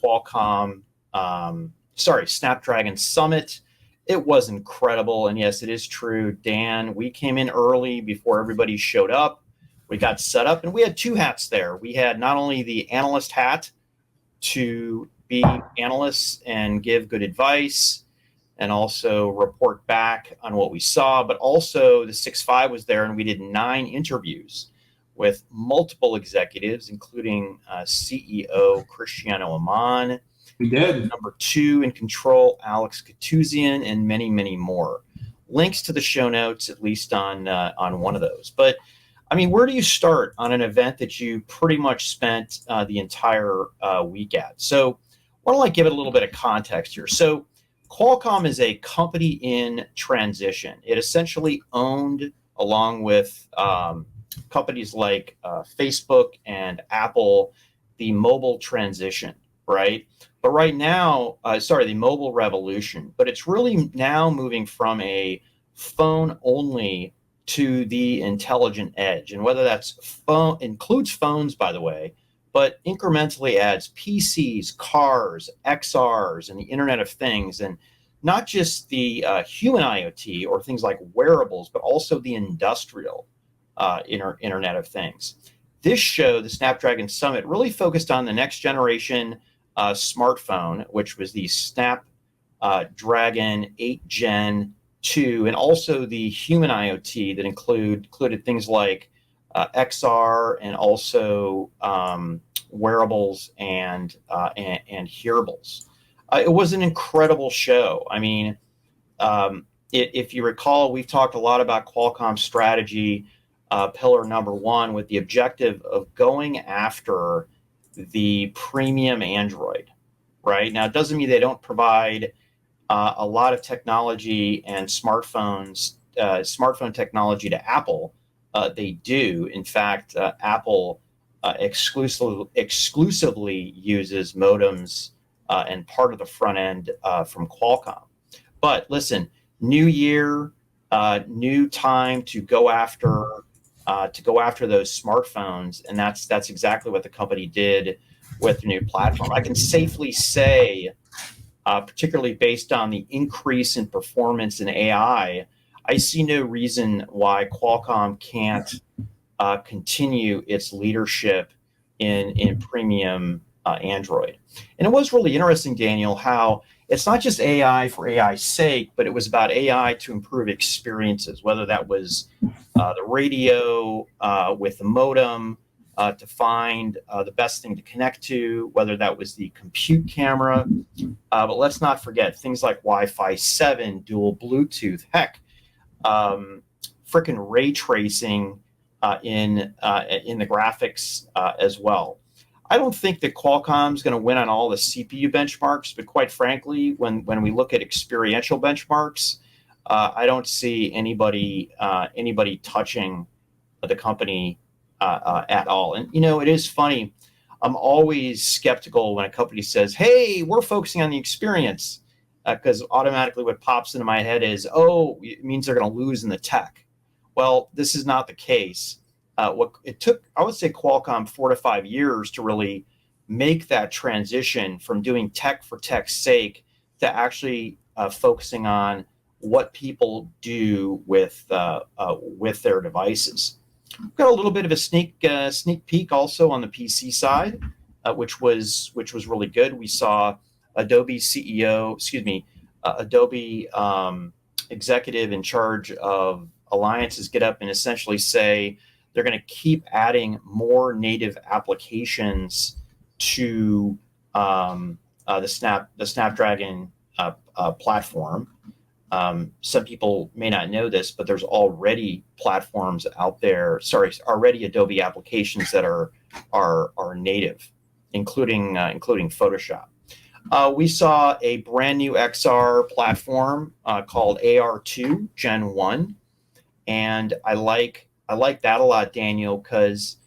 Qualcomm, Snapdragon Summit. It was incredible. And yes, it is true, Dan, we came in early before everybody showed up. We got set up and we had two hats there. We had not only the analyst hat to be analysts and give good advice and also report back on what we saw, but also the 6.5 was there and we did 9 interviews with multiple executives, including CEO Cristiano Amon. We did. Number 2 in control, Alex Katuzian, and many, many more. Links to the show notes, at least on one of those. But I mean, where do you start on an event that you pretty much spent the entire week at? So why don't I give it a little bit of context here? So Qualcomm is a company in transition. It essentially owned, along with companies like Facebook and Apple, the mobile transition, right? But right now, the mobile revolution. But it's really now moving from a phone-only to the intelligent edge. And whether that's phone, includes phones, by the way, but incrementally adds PCs, cars, XRs, and the Internet of Things, and not just the human IoT or things like wearables, but also the industrial Internet of Things. This show, the Snapdragon Summit, really focused on the next generation smartphone, which was the Snapdragon 8 Gen 2, and also the human IoT that included things like XR and also wearables and hearables. It was an incredible show. I mean, if you recall, we've talked a lot about Qualcomm's strategy, pillar number 1, with the objective of going after the premium Android, right? Now, it doesn't mean they don't provide a lot of technology and smartphone technology to Apple. They do. In fact, Apple exclusively uses modems and part of the front end from Qualcomm. But listen, new year, new time to go after those smartphones, and that's exactly what the company did with the new platform. I can safely say, particularly based on the increase in performance in AI, I see no reason why Qualcomm can't continue its leadership in premium Android. And it was really interesting, Daniel, how it's not just AI for AI's sake, but it was about AI to improve experiences, whether that was the radio with the modem to find the best thing to connect to, whether that was the compute camera. But let's not forget things like Wi-Fi 7, dual Bluetooth, heck, frickin' ray tracing in the graphics as well. I don't think that Qualcomm's going to win on all the CPU benchmarks, but quite frankly, when we look at experiential benchmarks, I don't see anybody touching the company at all. And you know, it is funny. I'm always skeptical when a company says, "Hey, we're focusing on the experience," because automatically what pops into my head is, "Oh, it means they're going to lose in the tech." Well, this is not the case. What it took, I would say, Qualcomm 4 to 5 years to really make that transition from doing tech for tech's sake to actually focusing on what people do with their devices. We've got a little bit of a sneak peek also on the PC side, which was really good. We saw Adobe executive in charge of alliances get up and essentially say they're going to keep adding more native applications to the Snapdragon platform. Some people may not know this, but there's already platforms out there. Already Adobe applications that are native, including Photoshop. We saw a brand new XR platform called AR2 Gen 1, and I like that a lot, Daniel, because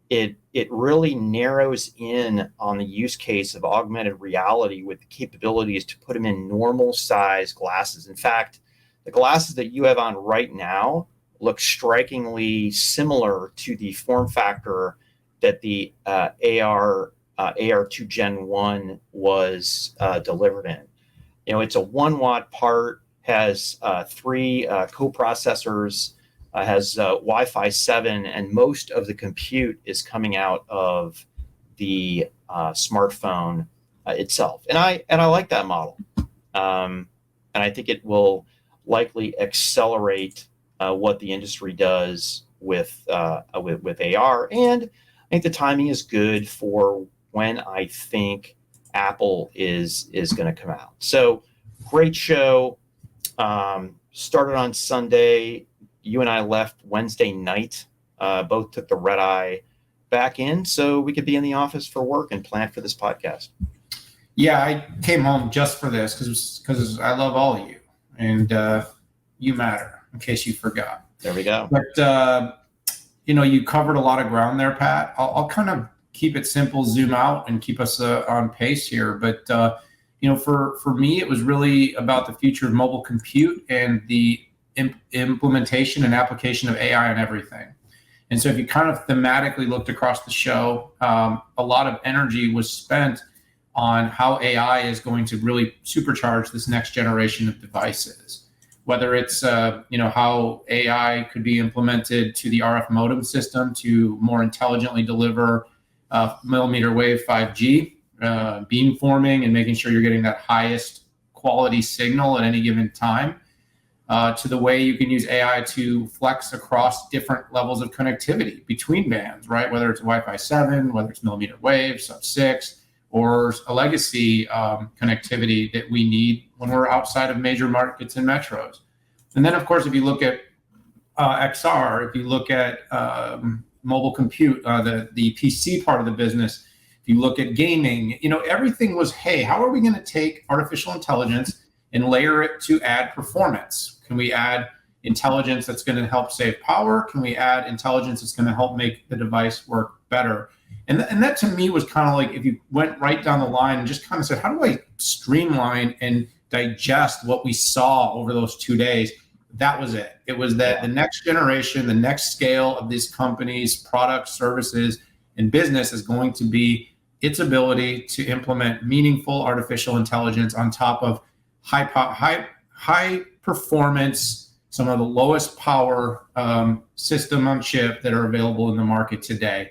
it really narrows in on the use case of augmented reality with the capabilities to put them in normal size glasses. In fact, the glasses that you have on right now look strikingly similar to the form factor that the AR AR2 Gen 1 was delivered in. It's a 1 watt part, has 3 co-processors, has Wi-Fi 7, and most of the compute is coming out of the smartphone itself. And I like that model. And I think it will likely accelerate what the industry does with AR. And I think the timing is good for when I think Apple is going to come out. So great show. Started on Sunday. You and I left Wednesday night. Both took the red eye back in so we could be in the office for work and plan for this podcast. Yeah, I came home just for this because I love all of you, and you matter, in case you forgot. There we go. But, you covered a lot of ground there, Pat. I'll kind of keep it simple, zoom out, and keep us on pace here. But, for me, it was really about the future of mobile compute and the implementation and application of AI on everything. And so if you kind of thematically looked across the show, a lot of energy was spent on how AI is going to really supercharge this next generation of devices. Whether it's how AI could be implemented to the RF modem system to more intelligently deliver millimeter wave 5G beamforming and making sure you're getting that highest quality signal at any given time, to the way you can use AI to flex across different levels of connectivity between bands, right? Whether it's Wi-Fi 7, whether it's millimeter wave, sub-6, or a legacy connectivity that we need when we're outside of major markets and metros. And then, of course, if you look at XR, if you look at mobile compute, the PC part of the business, if you look at gaming, everything was, hey, how are we going to take artificial intelligence and layer it to add performance? Can we add intelligence that's going to help save power? Can we add intelligence that's going to help make the device work better? And that to me was kind of like, if you went right down the line and just kind of said, how do I streamline and digest what we saw over those 2 days? That was it. It was that the next generation, the next scale of these companies, products, services, and business is going to be its ability to implement meaningful artificial intelligence on top of high performance, some of the lowest power system on chip that are available in the market today.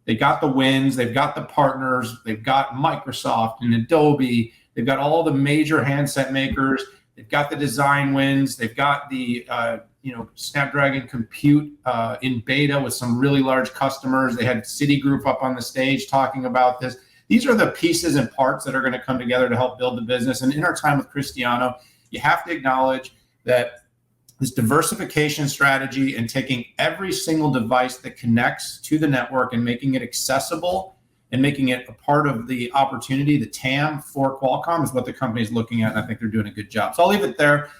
They got the wins, they've got the partners, they've got Microsoft and Adobe, they've got all the major handset makers, they've got the design wins, they've got the Snapdragon compute in beta with some really large customers. They had Citigroup up on the stage talking about this. These are the pieces and parts that are going to come together to help build the business. And in our time with Cristiano, you have to acknowledge that this diversification strategy and taking every single device that connects to the network and making it accessible and making it a part of the opportunity, the TAM for Qualcomm, is what the company is looking at. And I think they're doing a good job. So I'll leave it there.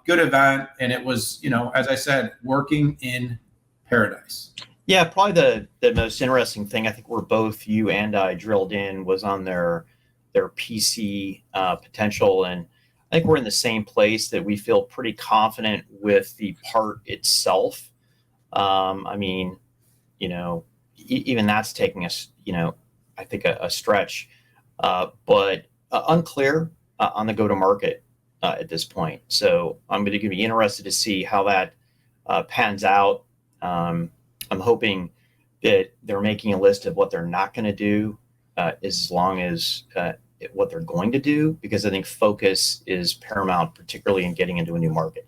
Good event. And it was, as I said, working in paradise. Yeah, probably the most interesting thing, I think where both you and I drilled in, was on their PC potential. And I think we're in the same place, that we feel pretty confident with the part itself. Even that's taking us, I think a stretch, but unclear on the go-to-market at this point. So I'm going to be interested to see how that pans out. I'm hoping that they're making a list of what they're not going to do, as long as what they're going to do, because I think focus is paramount, particularly in getting into a new market.